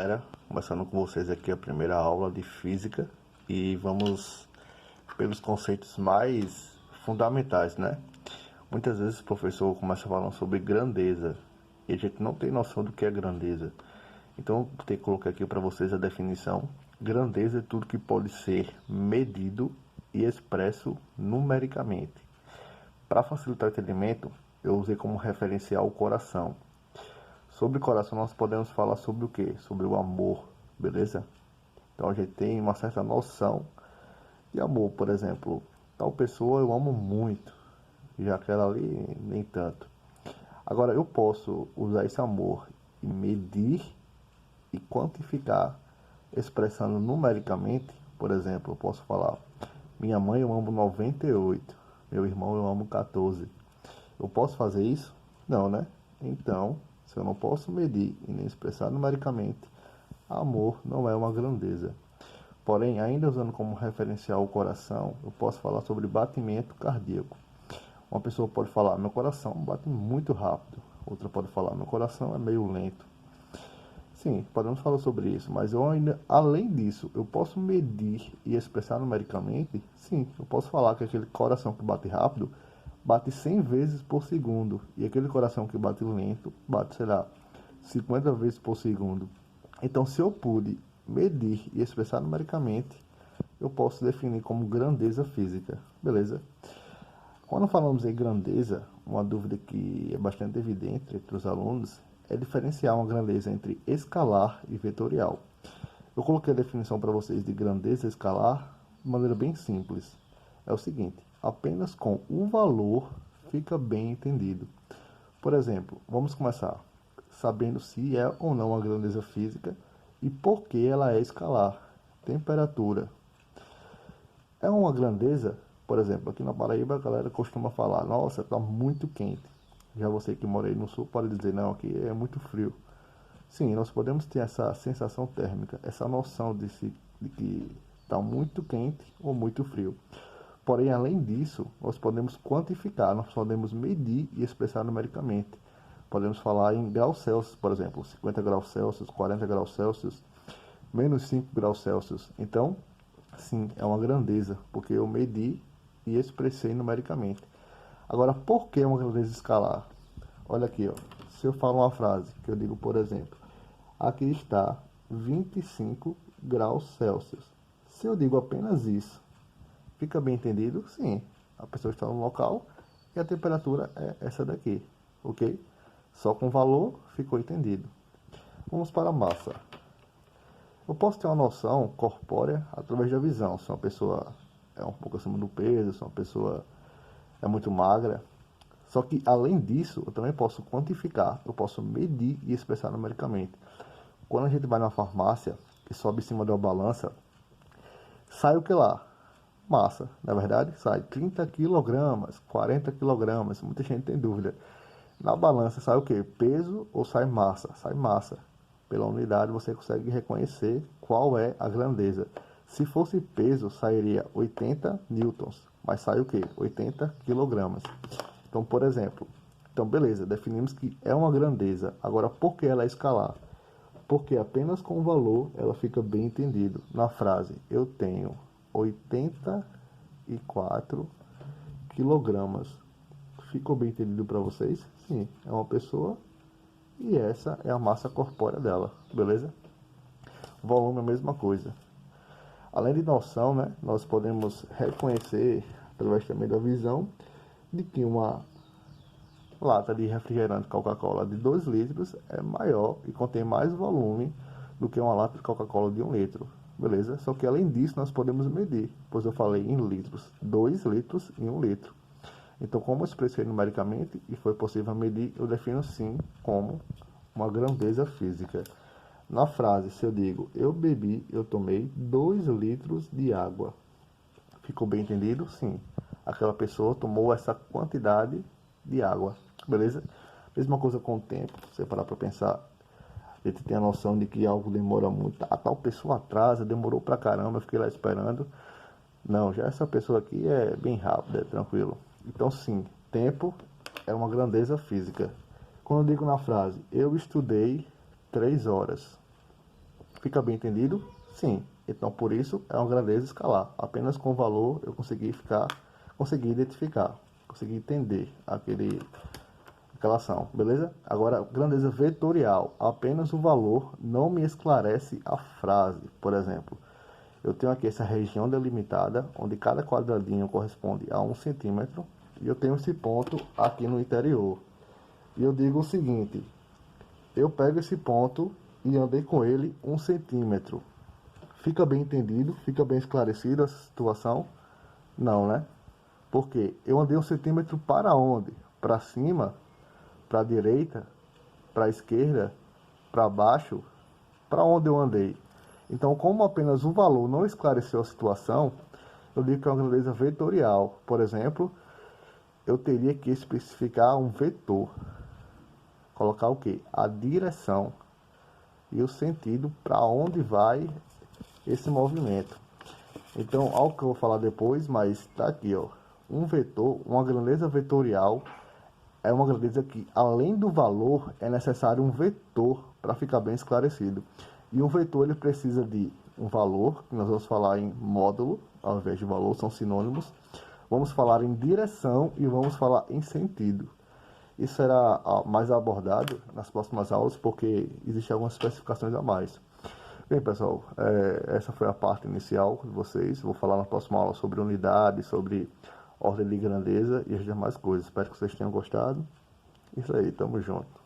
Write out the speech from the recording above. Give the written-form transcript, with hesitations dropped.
galera, começando com vocês aqui a primeira aula de física e vamos pelos conceitos mais fundamentais, né? Muitas vezes o professor começa falando sobre grandeza e a gente não tem noção do que é grandeza. Então eu tenho que colocar aqui para vocês a definição. Grandeza é tudo que pode ser medido e expresso numericamente. Para facilitar o entendimento, eu usei como referencial o coração. Sobre o coração nós podemos falar sobre o quê? Sobre o amor, beleza? Então a gente tem uma certa noção de amor, por exemplo, tal pessoa eu amo muito, já aquela ali nem tanto. Agora eu posso usar esse amor e medir e quantificar, expressando numericamente. Por exemplo, eu posso falar, minha mãe eu amo 98, meu irmão eu amo 14. Eu posso fazer isso? Não, né? Então, se eu não posso medir e nem expressar numericamente, amor não é uma grandeza. Porém, ainda usando como referencial o coração, eu posso falar sobre batimento cardíaco. Uma pessoa pode falar, meu coração bate muito rápido. Outra pode falar, meu coração é meio lento. Sim, podemos falar sobre isso, mas eu ainda, além disso, eu posso medir e expressar numericamente? Sim, eu posso falar que aquele coração que bate rápido bate 100 vezes por segundo, e aquele coração que bate lento bate, sei lá, 50 vezes por segundo. Então, se eu pude medir e expressar numericamente, eu posso definir como grandeza física, beleza? Quando falamos em grandeza, uma dúvida que é bastante evidente entre os alunos é diferenciar uma grandeza entre escalar e vetorial. Eu coloquei a definição para vocês de grandeza escalar de maneira bem simples. É o seguinte, apenas com o valor fica bem entendido. Por exemplo, vamos começar sabendo se é ou não uma grandeza física e por que ela é escalar. Temperatura. É uma grandeza, por exemplo, aqui na Paraíba a galera costuma falar, nossa, está muito quente. Já você que mora aí no sul pode dizer, não, aqui é muito frio. Sim, nós podemos ter essa sensação térmica, essa noção de que está muito quente ou muito frio. Porém, além disso, nós podemos quantificar, nós podemos medir e expressar numericamente. Podemos falar em graus Celsius, por exemplo, 50 graus Celsius, 40 graus Celsius, menos 5 graus Celsius. Então, sim, é uma grandeza, porque eu medi e expressei numericamente. Agora, por que uma grandeza escalar? Olha aqui, ó. Se eu falo uma frase que eu digo, por exemplo, aqui está 25 graus Celsius. Se eu digo apenas isso, fica bem entendido? Sim. A pessoa está no local e a temperatura é essa daqui, ok? Só com valor ficou entendido. Vamos para a massa. Eu posso ter uma noção corpórea através da visão. Se uma pessoa é um pouco acima do peso, se uma pessoa é muito magra. Só que, além disso, eu também posso quantificar, eu posso medir e expressar numericamente. Quando a gente vai na farmácia e sobe em cima de uma balança, sai o que lá? Massa, na verdade, sai 30 quilogramas, 40 quilogramas, muita gente tem dúvida. Na balança sai o que? Peso ou sai massa? Sai massa. Pela unidade você consegue reconhecer qual é a grandeza. Se fosse peso, sairia 80 newtons, mas sai o que? 80 quilogramas. Então, por exemplo, então beleza, definimos que é uma grandeza. Agora, por que ela é escalar? Porque apenas com o valor ela fica bem entendido. Na frase, eu tenho 84 quilogramas. Ficou bem entendido para vocês? Sim, é uma pessoa e essa é a massa corpórea dela, beleza? Volume é a mesma coisa. Além de noção, né, nós podemos reconhecer, através também da visão, de que uma lata de refrigerante Coca-Cola de 2 litros é maior e contém mais volume do que uma lata de Coca-Cola de 1 litro, beleza? Só que além disso nós podemos medir, pois eu falei em litros, 2 litros e 1 litro. Então, como eu expressei numericamente e foi possível medir, eu defino sim como uma grandeza física. Na frase, se eu digo, eu tomei 2 litros de água. Ficou bem entendido? Sim. Aquela pessoa tomou essa quantidade de água, beleza? Mesma coisa com o tempo, se você parar para pensar, a gente tem a noção de que algo demora muito. A tal pessoa atrasa, demorou pra caramba, eu fiquei lá esperando. Não, já essa pessoa aqui é bem rápida, é tranquilo. Então, sim, tempo é uma grandeza física. Quando eu digo na frase, eu estudei 3 horas. Fica bem entendido? Sim. Então, por isso, é uma grandeza escalar. Apenas com o valor eu consegui identificar, consegui entender aquela ação, beleza? Agora, grandeza vetorial. Apenas o valor não me esclarece a frase. Por exemplo, eu tenho aqui essa região delimitada, onde cada quadradinho corresponde a 1 centímetro, e eu tenho esse ponto aqui no interior. E eu digo o seguinte: eu pego esse ponto e andei com ele 1 centímetro. Fica bem entendido? Fica bem esclarecida a situação? Não, né? Porque eu andei 1 centímetro para onde? Para cima? Para a direita? Para a esquerda? Para baixo? Para onde eu andei? Então, como apenas o valor não esclareceu a situação, eu digo que é uma grandeza vetorial. Por exemplo, eu teria que especificar um vetor. Colocar o quê? A direção e o sentido para onde vai esse movimento. Então, algo que eu vou falar depois, mas está aqui, ó. Um vetor, uma grandeza vetorial, é uma grandeza que, além do valor, é necessário um vetor para ficar bem esclarecido. E um vetor, ele precisa de um valor, que nós vamos falar em módulo, ao invés de valor, são sinônimos. Vamos falar em direção e vamos falar em sentido. Isso será mais abordado nas próximas aulas, porque existem algumas especificações a mais. Bem, pessoal, essa foi a parte inicial de vocês. Vou falar na próxima aula sobre unidade, sobre ordem de grandeza e as demais coisas. Espero que vocês tenham gostado. Isso aí, tamo junto.